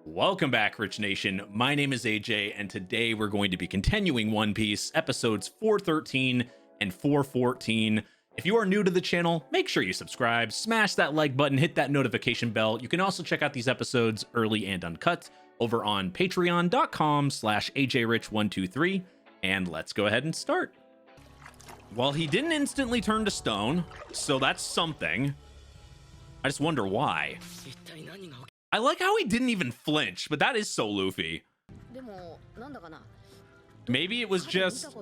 Welcome back, Rich Nation. My name is AJ, and today we're going to be continuing One Piece episodes 413 and 414. If you are new to the channel, make sure you subscribe, smash that like button, hit that notification bell. You can also check out these episodes early and uncut over on patreon.com/AJRich123. And let's go ahead and start. Well, he didn't instantly turn to stone, so that's something. I just wonder why. I like how he didn't even flinch, but that is so Luffy. Maybe it was just...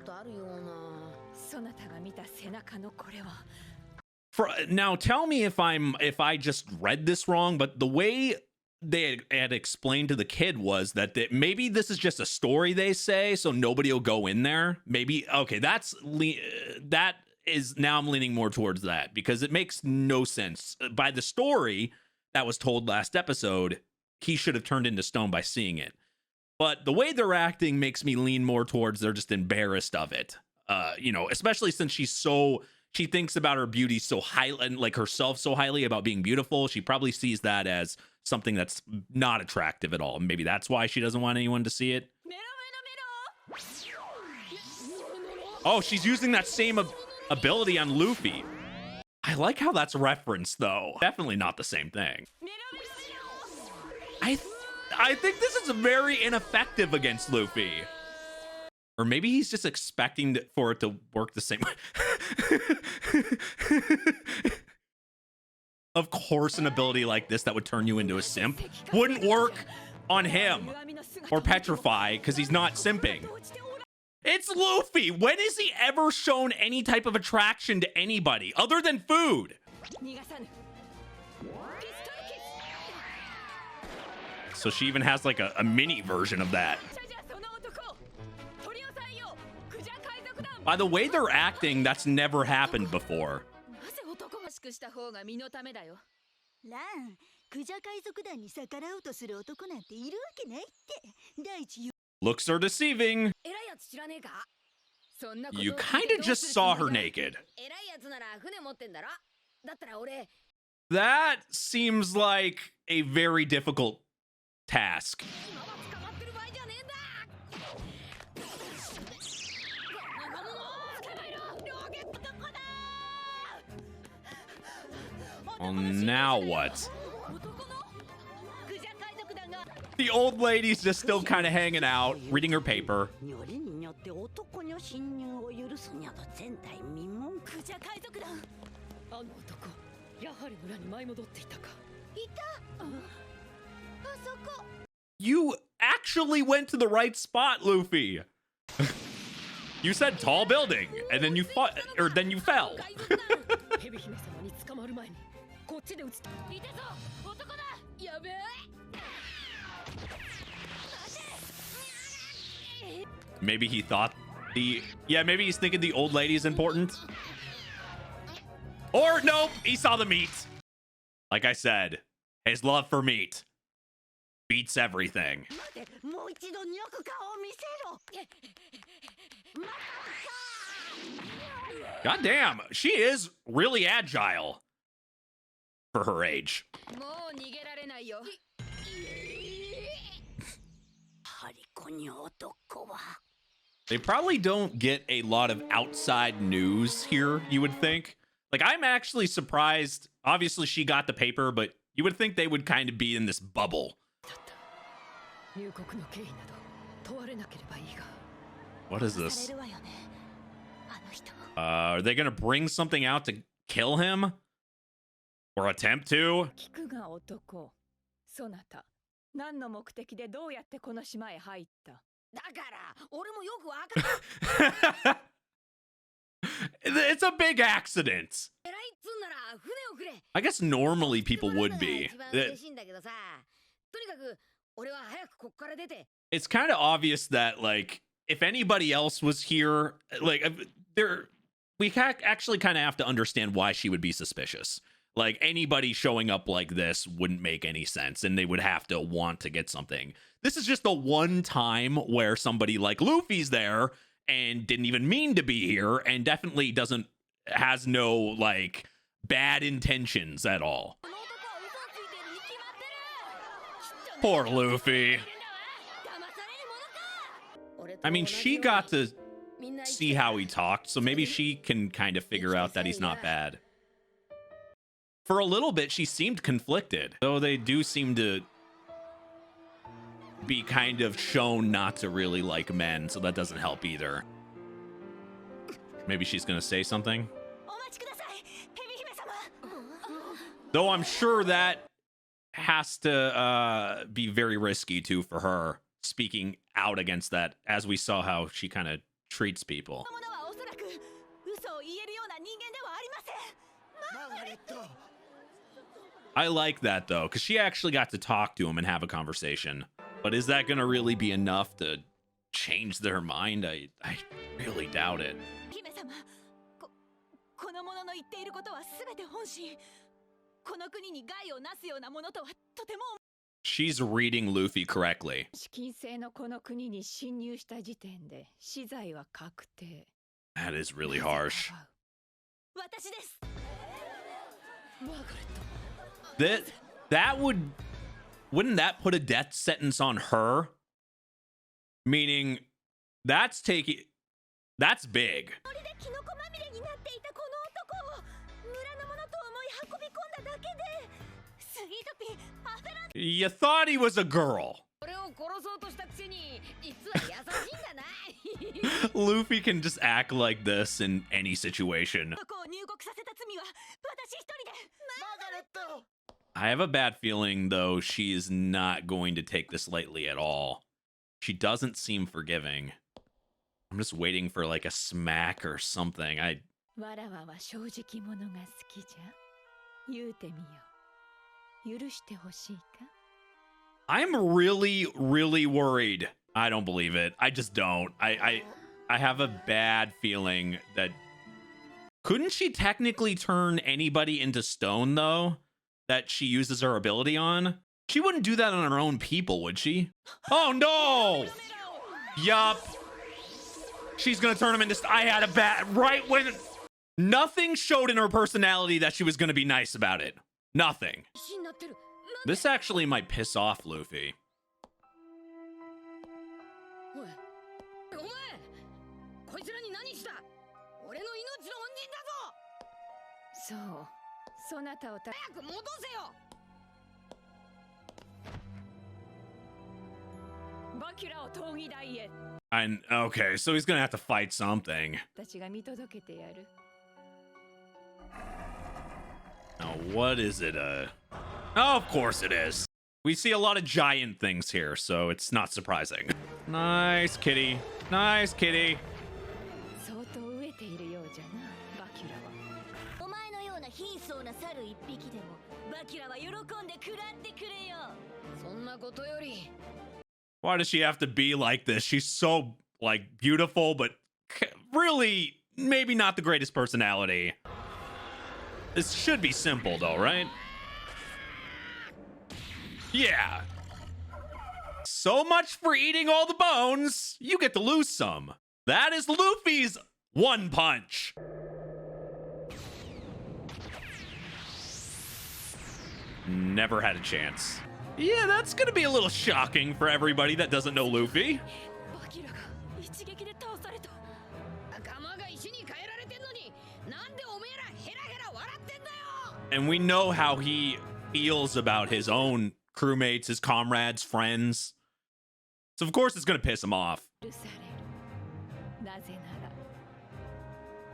Now tell me if I just read this wrong, but the way they had explained to the kid was that maybe this is just a story they say, so nobody will go in there. Maybe, okay, that is, now I'm leaning more towards that, because it makes no sense. By the story that was told last episode, he should have turned into stone by seeing it. But the way they're acting makes me lean more towards they're just embarrassed of it. You know, especially since she thinks about her beauty so highly, and like herself so highly about being beautiful. She probably sees that as something that's not attractive at all. Maybe that's why she doesn't want anyone to see it. Oh, she's using that same ability on Luffy. I like how that's referenced, though. Definitely not the same thing. I think this is very ineffective against Luffy. Or maybe he's just expecting for it to work the same way. Of course, an ability like this that would turn you into a simp wouldn't work on him or Petrify, because he's not simping. It's Luffy. When has he ever shown any type of attraction to anybody other than food? So she even has like a mini version of that. By the way they're acting, that's never happened before. Looks are deceiving. You kind of just saw her naked. That seems like a very difficult task. Well, now what? The old lady's just still kind of hanging out, reading her paper. You actually went to the right spot, Luffy. You said tall building, and then you fought, or then you fell. Maybe he thought maybe he's thinking the old lady is important. Or nope, he saw the meat. Like I said, his love for meat beats everything. God damn, she is really agile for her age. They probably don't get a lot of outside news here, you would think. Like, I'm actually surprised. Obviously, she got the paper, but you would think they would kind of be in this bubble. What is this? Are they gonna bring something out to kill him? Or attempt to? It's a big accident. I guess normally people would be. It's kind of obvious that, like, if anybody else was here, like, we actually kind of have to understand why she would be suspicious. Like, anybody showing up like this wouldn't make any sense, and they would have to want to get something. This is just the one time where somebody like Luffy's there and didn't even mean to be here, and definitely has no, like, bad intentions at all. Poor Luffy. I mean, she got to see how he talked, so maybe she can kind of figure out that he's not bad. For a little bit, she seemed conflicted, though they do seem to be kind of shown not to really like men, so that doesn't help either. Maybe she's gonna say something. Though I'm sure that has to be very risky too for her, speaking out against that, as we saw how she kind of treats people. I like that though, because she actually got to talk to him and have a conversation. But is that gonna really be enough to change their mind? I really doubt it. She's reading Luffy correctly. That is really harsh. Wouldn't that put a death sentence on her? Meaning that's big. You thought he was a girl. Luffy can just act like this in any situation. I have a bad feeling, though, she is not going to take this lightly at all. She doesn't seem forgiving. I'm just waiting for like a smack or something. I'm really, really worried. I don't believe it. I just don't. I have a bad feeling that... Couldn't she technically turn anybody into stone, though? That she uses her ability on? She wouldn't do that on her own people, would she? Oh, no! Yup. She's gonna turn him into... I had a bad... Right when... Nothing showed in her personality that she was gonna be nice about it. Nothing. This actually might piss off Luffy. And okay, so he's gonna have to fight something. Now, what is it? Oh, of course it is. We see a lot of giant things here, so it's not surprising. Nice kitty. Nice kitty. Why does she have to be like this? She's so, like, beautiful, but really, maybe not the greatest personality. This should be simple, though, right? Yeah. So much for eating all the bones. You get to lose some. That is Luffy's one punch. Never had a chance. Yeah, that's gonna be a little shocking for everybody that doesn't know Luffy. And we know how he feels about his own crewmates, his comrades, friends. So of course it's gonna piss him off.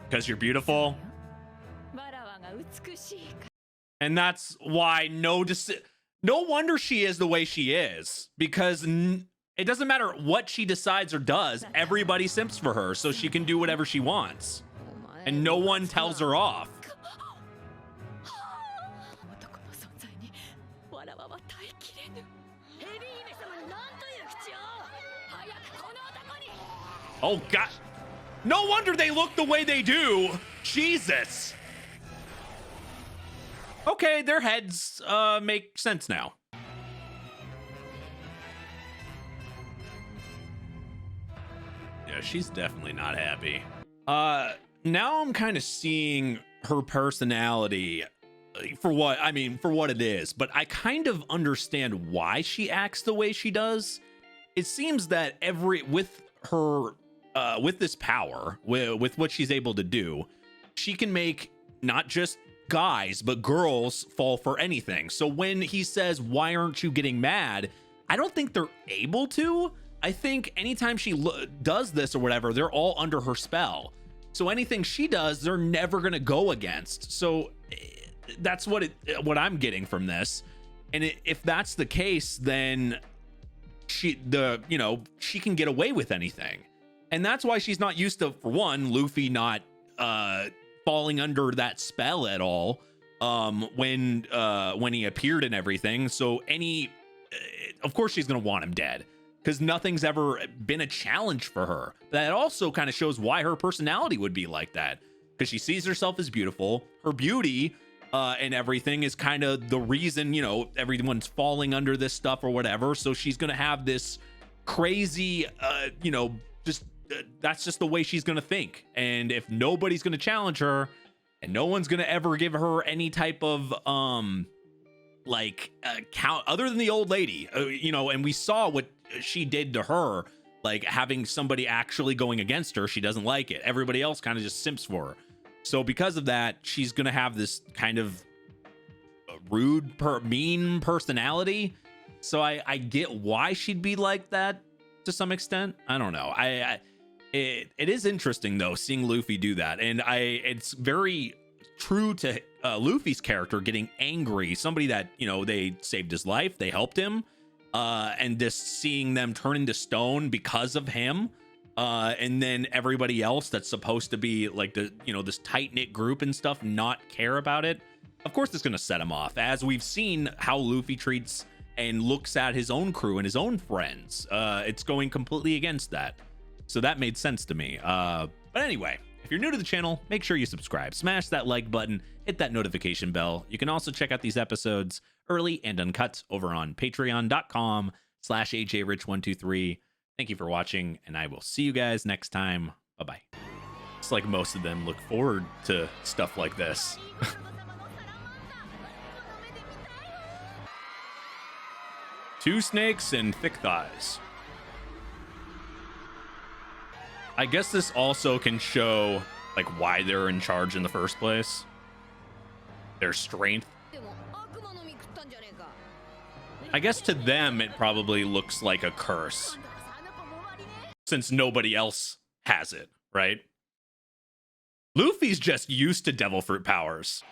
Because you're beautiful. And that's why no wonder she is the way she is. Because it doesn't matter what she decides or does, everybody simps for her so she can do whatever she wants. And no one tells her off. Oh, God. No wonder they look the way they do. Jesus. Okay, their heads make sense now. Yeah, she's definitely not happy. Now I'm kind of seeing her personality for what for what it is, but I kind of understand why she acts the way she does. It seems that with her with this power, with what she's able to do, she can make not just guys but girls fall for anything. So when he says, "Why aren't you getting mad?" I don't think they're able to. I think anytime she does this or whatever, they're all under her spell. So anything she does, they're never gonna go against. So that's what I'm getting from this. And if that's the case, then she can get away with anything. And that's why she's not used to, for one, Luffy not falling under that spell at all when he appeared and everything. So of course she's gonna want him dead, because nothing's ever been a challenge for her. That also kind of shows why her personality would be like that, because she sees herself as beautiful. Her beauty and everything is kind of the reason, everyone's falling under this stuff or whatever. So she's gonna have this crazy, that's just the way she's gonna think. And if nobody's gonna challenge her, and no one's gonna ever give her any type of count other than the old lady, and we saw what she did to her, like having somebody actually going against her. She doesn't like it. Everybody else kind of just simps for her. So because of that, she's gonna have this kind of rude, mean personality. So I get why she'd be like that to some extent. I don't know. It is interesting though, seeing Luffy do that, and it's very true to Luffy's character getting angry. Somebody that they saved his life, they helped him, and just seeing them turn into stone because of him, and then everybody else that's supposed to be like this tight-knit group and stuff not care about it. Of course it's going to set him off, as we've seen how Luffy treats and looks at his own crew and his own friends. It's going completely against that. So that made sense to me. But anyway, if you're new to the channel, make sure you subscribe, smash that like button, hit that notification bell. You can also check out these episodes early and uncut over on patreon.com/ajrich123. Thank you for watching, and I will see you guys next time. Bye-bye. It's like most of them look forward to stuff like this. Two snakes and thick thighs. I guess this also can show like why they're in charge in the first place. Their strength. I guess to them it probably looks like a curse, since nobody else has it, right? Luffy's just used to devil fruit powers.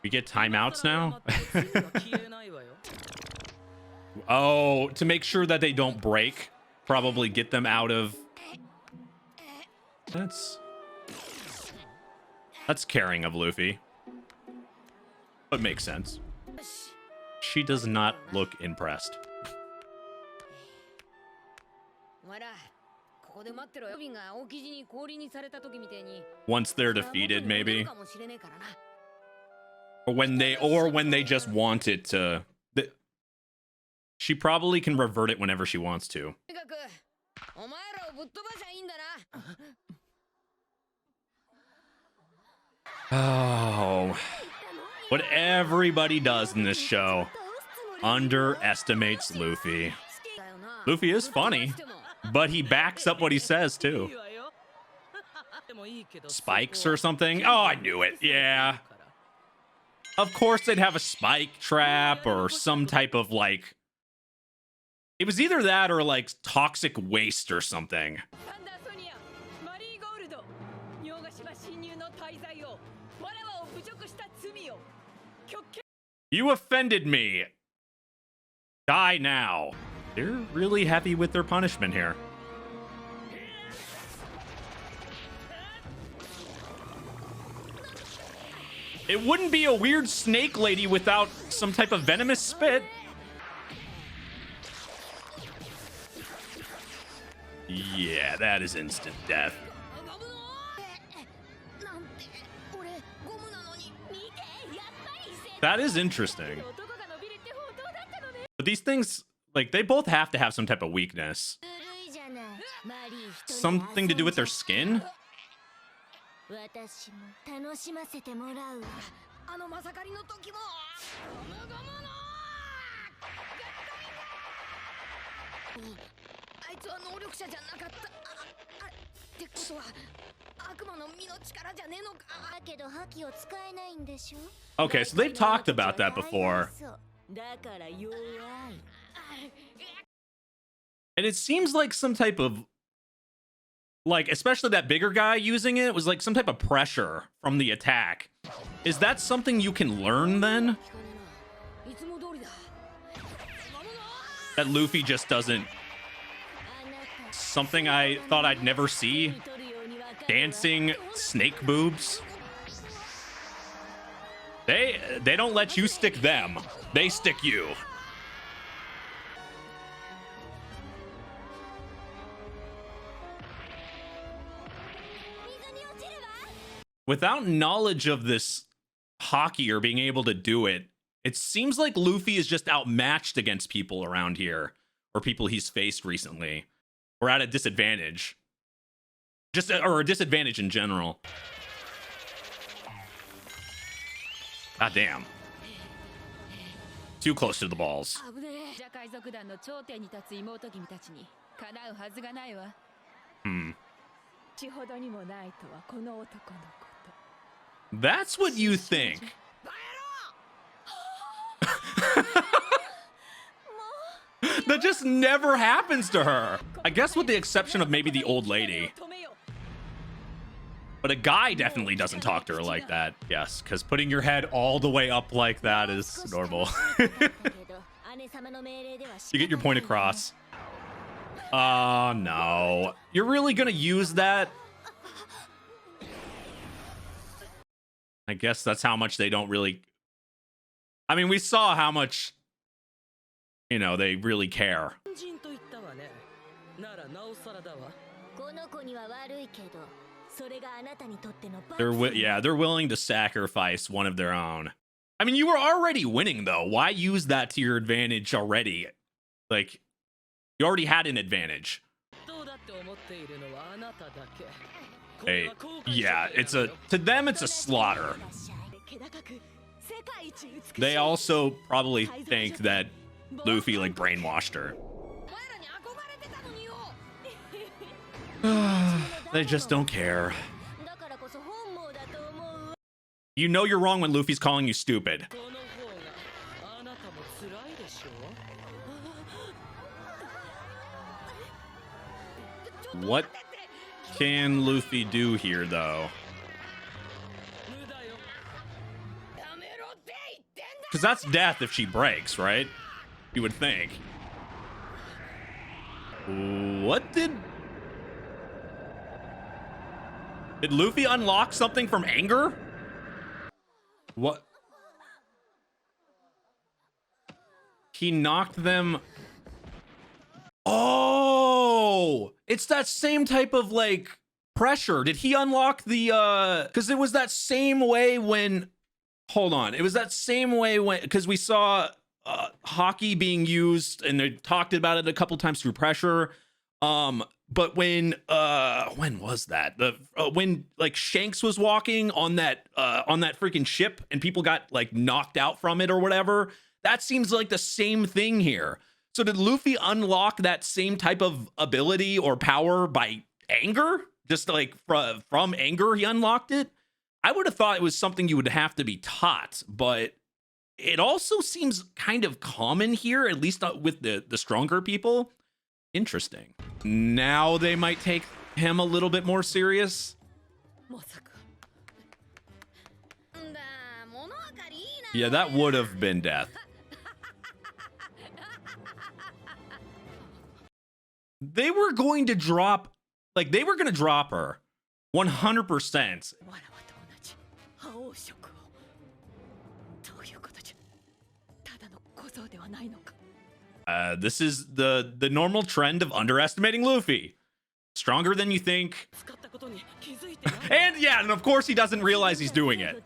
We get timeouts now? Oh, to make sure that they don't break. Probably get them out of... That's caring of Luffy. But makes sense. She does not look impressed. Once they're defeated, maybe. Or when they just want it to... She probably can revert it whenever she wants to. Oh. What everybody does in this show underestimates Luffy. Luffy is funny, but he backs up what he says too. Spikes or something? Oh, I knew it. Yeah. Of course they'd have a spike trap or some type of like... It was either that or like toxic waste or something. You offended me. Die now. They're really heavy with their punishment here. It wouldn't be a weird snake lady without some type of venomous spit. Yeah, that is instant death. That is interesting. But these things, like, they both have to have some type of weakness. Something to do with their skin? 私も楽しませてもらうわ。あのまさかりの時もゴムゴムのあいつは能力者じゃなかった。ってことは悪魔の実の力じゃねえのか。だけど覇気を使えないんでしょ。 Okay, so they've talked about that before. だから弱い。 And it seems like some type of, like, especially that bigger guy using it was like some type of pressure from the attack. Is that something you can learn then? That Luffy just doesn't... Something I thought I'd never see? Dancing snake boobs? They don't let you stick them. They stick you. Without knowledge of this hockey or being able to do it, it seems like Luffy is just outmatched against people around here, or people he's faced recently, or at a disadvantage. Or a disadvantage in general. God damn. Too close to the balls. That's what you think. That just never happens to her. I guess with the exception of maybe the old lady. But a guy definitely doesn't talk to her like that. Yes, because putting your head all the way up like that is normal. You get your point across. Oh, no. You're really gonna use that? I guess that's how much they don't really... I mean, we saw how much, you know, they really care. They're willing to sacrifice one of their own. I mean, you were already winning, though. Why use that to your advantage already? Like, you already had an advantage. Hey, yeah, to them, it's a slaughter. They also probably think that Luffy, like, brainwashed her. They just don't care. You know you're wrong when Luffy's calling you stupid. What can Luffy do here, though? Because that's death if she breaks, right? You would think. What did Luffy unlock something from anger? What? He knocked them... Oh! It's that same type of, like, pressure. Did he unlock the, because it was that same way when... Hold on. It was that same way when... Because we saw hockey being used, and they talked about it a couple times through pressure. But when was that? When, like, Shanks was walking on that freaking ship, and people got, like, knocked out from it or whatever. That seems like the same thing here. So did Luffy unlock that same type of ability or power by anger? Just like from anger he unlocked it? I would have thought it was something you would have to be taught, but it also seems kind of common here, at least with the stronger people. Interesting. Now they might take him a little bit more serious. Yeah, that would have been death. They were going to drop, like, they were going to drop her 100%. This is the normal trend of underestimating Luffy. Stronger than you think. And yeah, and of course he doesn't realize he's doing it.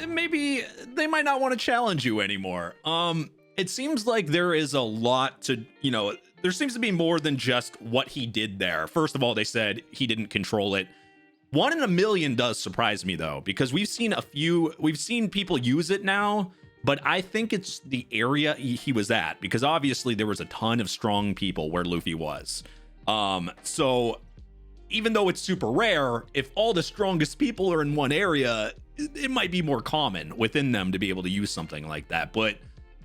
Maybe they might not want to challenge you anymore. It seems like there is a lot to, you know, there seems to be more than just what he did there. First of all, they said he didn't control it. 1 in a million does surprise me though, because we've seen people use it now, but I think it's the area he was at, because obviously there was a ton of strong people where Luffy was. So even though it's super rare, if all the strongest people are in one area, it might be more common within them to be able to use something like that. But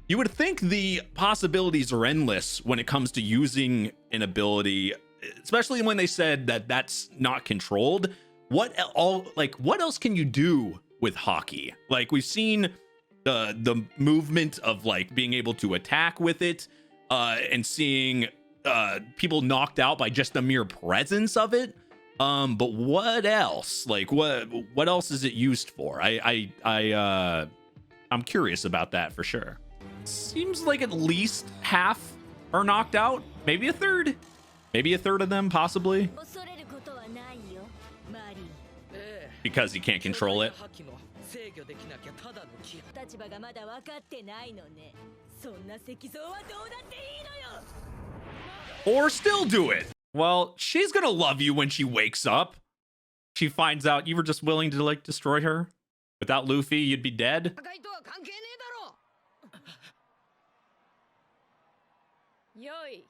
you would think the possibilities are endless when it comes to using an ability, especially when they said that that's not controlled. What else can you do with Haki? Like, we've seen the movement of like being able to attack with it, and seeing people knocked out by just the mere presence of it. But what else? Like, what else is it used for? I'm curious about that for sure. Seems like at least half are knocked out, maybe a third of them possibly, 恐れることはないよマリー because he can't control it. 制御できなきゃただの気立場がまだ分かってないのねそんな石像はどうだっていいのよ Or still do it. Well, she's gonna love you when she wakes up. She finds out you were just willing to like destroy her. Without Luffy, you'd be dead. 破壊とは関係ねえだろよい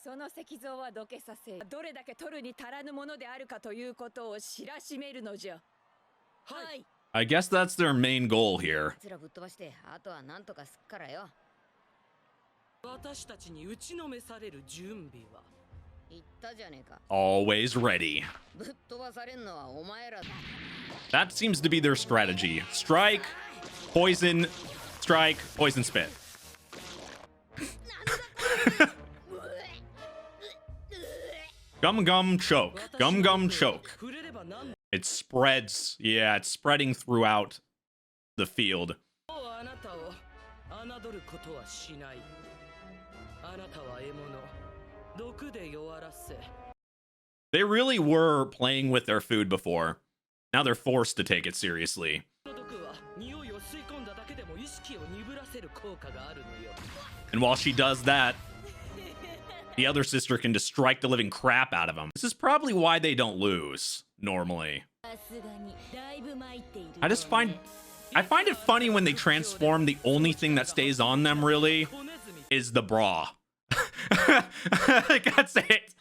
その石像はどけさせどれだけ取るに足らぬものであるかということを知らしめるのじゃはい I guess that's their main goal here. あいつらぶっ飛ばしてあとはなんとかすっからよ私たちに打ちのめされる準備は言ったじゃねえか Always ready. ぶっ飛ばされんのはお前らだ That seems to be their strategy. Strike, poison, strike, poison spit. Gum gum choke. Gum gum choke. 触れればなん It spreads. Yeah, it's spreading throughout the field. もうあなたを侮ることはしないあなたは獲物毒で弱らせ They really were playing with their food before. Now they're forced to take it seriously. この毒は匂いを吸い込んだだけでも意識を鈍らせる効果があるのよ And while she does that, the other sister can just strike the living crap out of them. This is probably why they don't lose normally. さすがにだいぶ参っている I find it funny when they transform, the only thing that stays on them really 小ネズミ is the bra. That's it.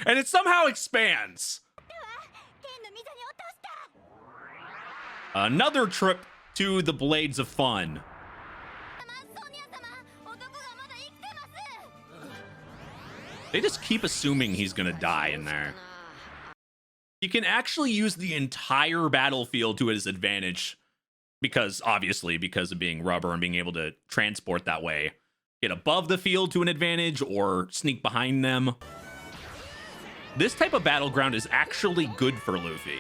And it somehow expands. 剣の溝に落とした Another trip to the Blades of Fun. ソニア様男がまだ生きてます They just keep assuming he's gonna die in there. You can actually use the entire battlefield to his advantage because of being rubber and being able to transport that way. Get above the field to an advantage or sneak behind them. This type of battleground is actually good for Luffy,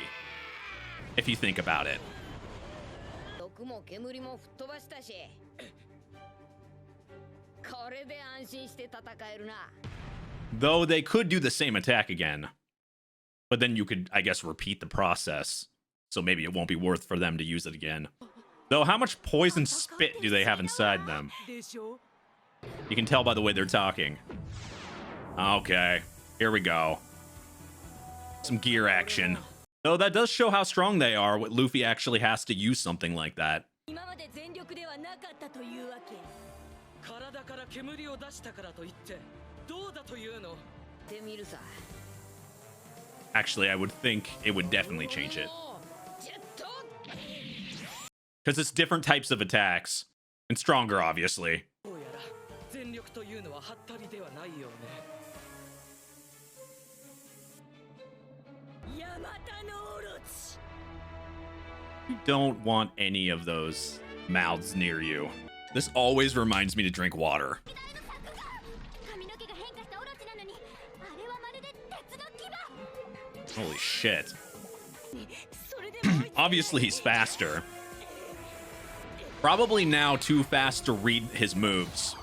if you think about it. 毒も煙も吹っ飛ばしたしこれで安心して戦えるな Though they could do the same attack again. But then you could, I guess, repeat the process. So maybe it won't be worth for them to use it again. Though, how much poison spit do they have inside them? でしょ You can tell by the way they're talking. Okay, here we go. Some gear action. Though that does show how strong they are, what Luffy actually has to use something like that. 今まで全力ではなかったというわけ体から煙を出したからといってどうだというのってみるさ Actually, I would think it would definitely change it. ジェット Because it's different types of attacks. And stronger, obviously. どうやら全力というのはハったりではないよねヤマタノオロチ You don't want any of those mouths near you. This always reminds me to drink water. 髪の毛が変化したオロチなのにあれはまるで鉄の牙 Holy shit. それでも Obviously, he's faster. Probably now too fast to read his moves.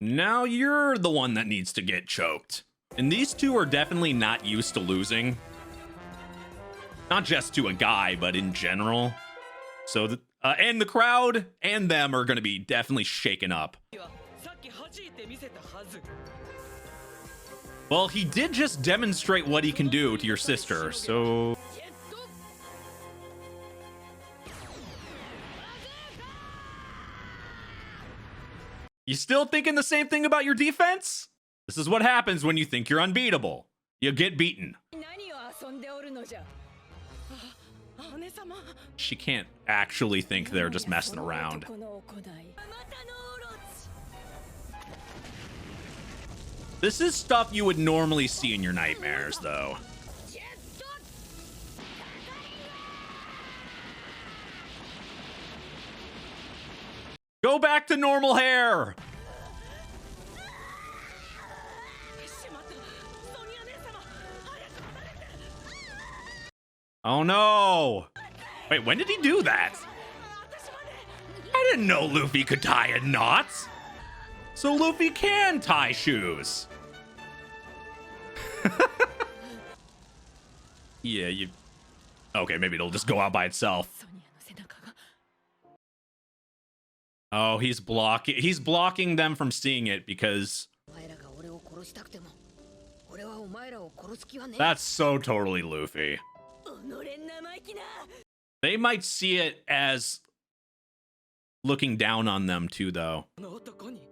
Now you're the one that needs to get choked. And these two are definitely not used to losing. Not just to a guy, but in general. So, and the crowd and them are going to be definitely shaken up. さっき弾いてみせたはず Well, he did just demonstrate what he can do to your sister, so... You still thinking the same thing about your defense? This is what happens when you think you're unbeatable. You get beaten. 何を遊んでおるのじゃ。姉様 She can't actually think they're just messing around. この行い。 This is stuff you would normally see in your nightmares, though. Go back to normal hair! Oh no! Wait, when did he do that? I didn't know Luffy could tie a knot! So Luffy can tie shoes! Yeah, you... Okay, maybe it'll just go out by itself. ソニアの背中が。 Oh, he's blocking them from seeing it because お前らが俺を殺したくても、俺はお前らを殺す気はねえ。 that's so totally Luffy. 己生意気な。 They might see it as looking down on them too, though. この男に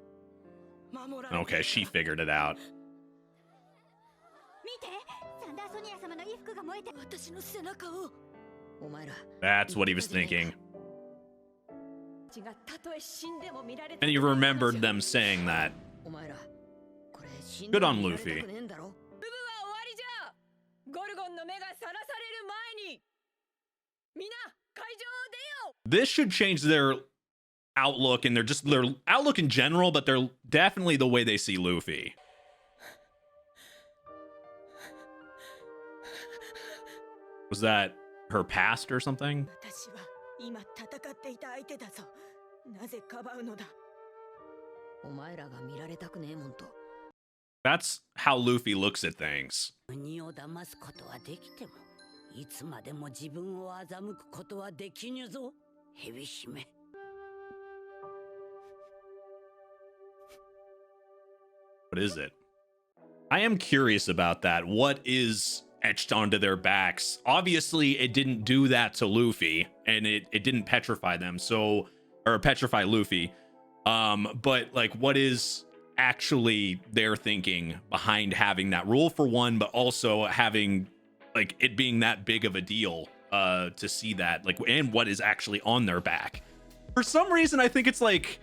守られて Okay, she figured it out. 見て、サンダーソニア様の衣服が燃えて、私の背中を。お前ら。 That's what he was thinking. がたとえ死んでも見られ And he remembered them saying that. お前ら、これ死ん Good で on も見られた Luffy. くねえんだろ。部分は終わりじゃ。ゴルゴンの目がさらされる前に。みんな、会場を出よう。 This should change their outlook and their outlook in general, but they're definitely the way they see Luffy. Was that her past or something? 私は今戦っていた相手だぞ。なぜかばうのだ。お前らが見られたくねえもんと。 That's how Luffy looks at things. 国を騙すことはできてもいつまでも自分を欺くことはできぬぞ蛇姫 What is it? I am curious about that. What is etched onto their backs? Obviously, it didn't do that to Luffy, and it didn't petrify them, so... Or petrify Luffy. But, like, what is actually their thinking behind having that rule, for one, but also having, like, it being that big of a deal to see that, like, and what is actually on their back? For some reason, I think it's, like...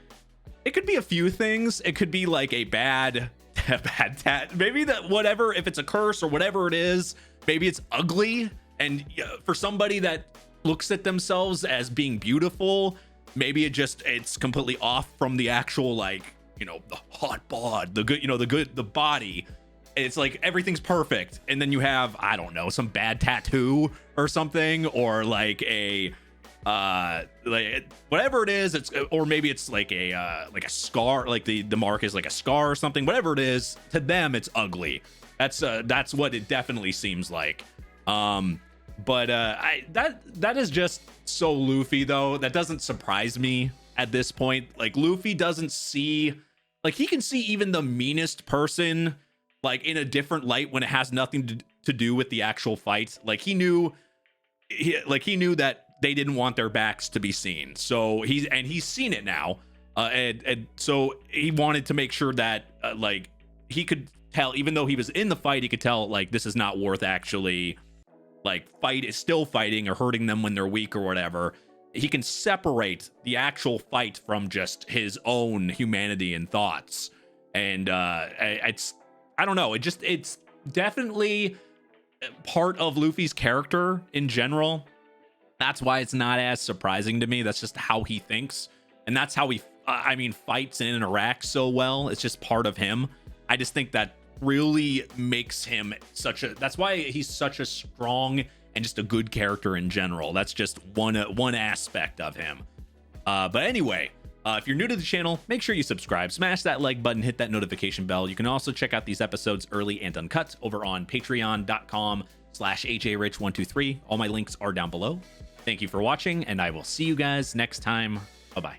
It could be a few things. It could be like a bad tat. Maybe that whatever, if it's a curse or whatever it is, maybe it's ugly. And for somebody that looks at themselves as being beautiful, maybe it's completely off from the actual, like, you know, the hot bod, the good, you know, the body. It's like everything's perfect. And then you have, I don't know, some bad tattoo or something, or like a, like whatever it is, it's, or maybe it's like a scar, like the mark is like a scar or something. Whatever it is, to them it's ugly. That's what it definitely seems like. But that is just so Luffy, though. That doesn't surprise me at this point. Like, Luffy doesn't see, like, he can see even the meanest person like in a different light when it has nothing to do with the actual fight. Like, he knew that they didn't want their backs to be seen, so he's seen it now, and so he wanted to make sure that like he could tell, even though he was in the fight, he could tell like this is not worth actually like still fighting or hurting them when they're weak or whatever. He can separate the actual fight from just his own humanity and thoughts, and I don't know, it's definitely part of Luffy's character in general. That's why it's not as surprising to me. That's just how he thinks. And that's how he, fights and interacts so well. It's just part of him. I just think that really makes him that's why he's such a strong and just a good character in general. That's just one aspect of him. But anyway, if you're new to the channel, make sure you subscribe, smash that like button, hit that notification bell. You can also check out these episodes early and uncut over on patreon.com/ajrich123. All my links are down below. Thank you for watching, and I will see you guys next time. Bye-bye.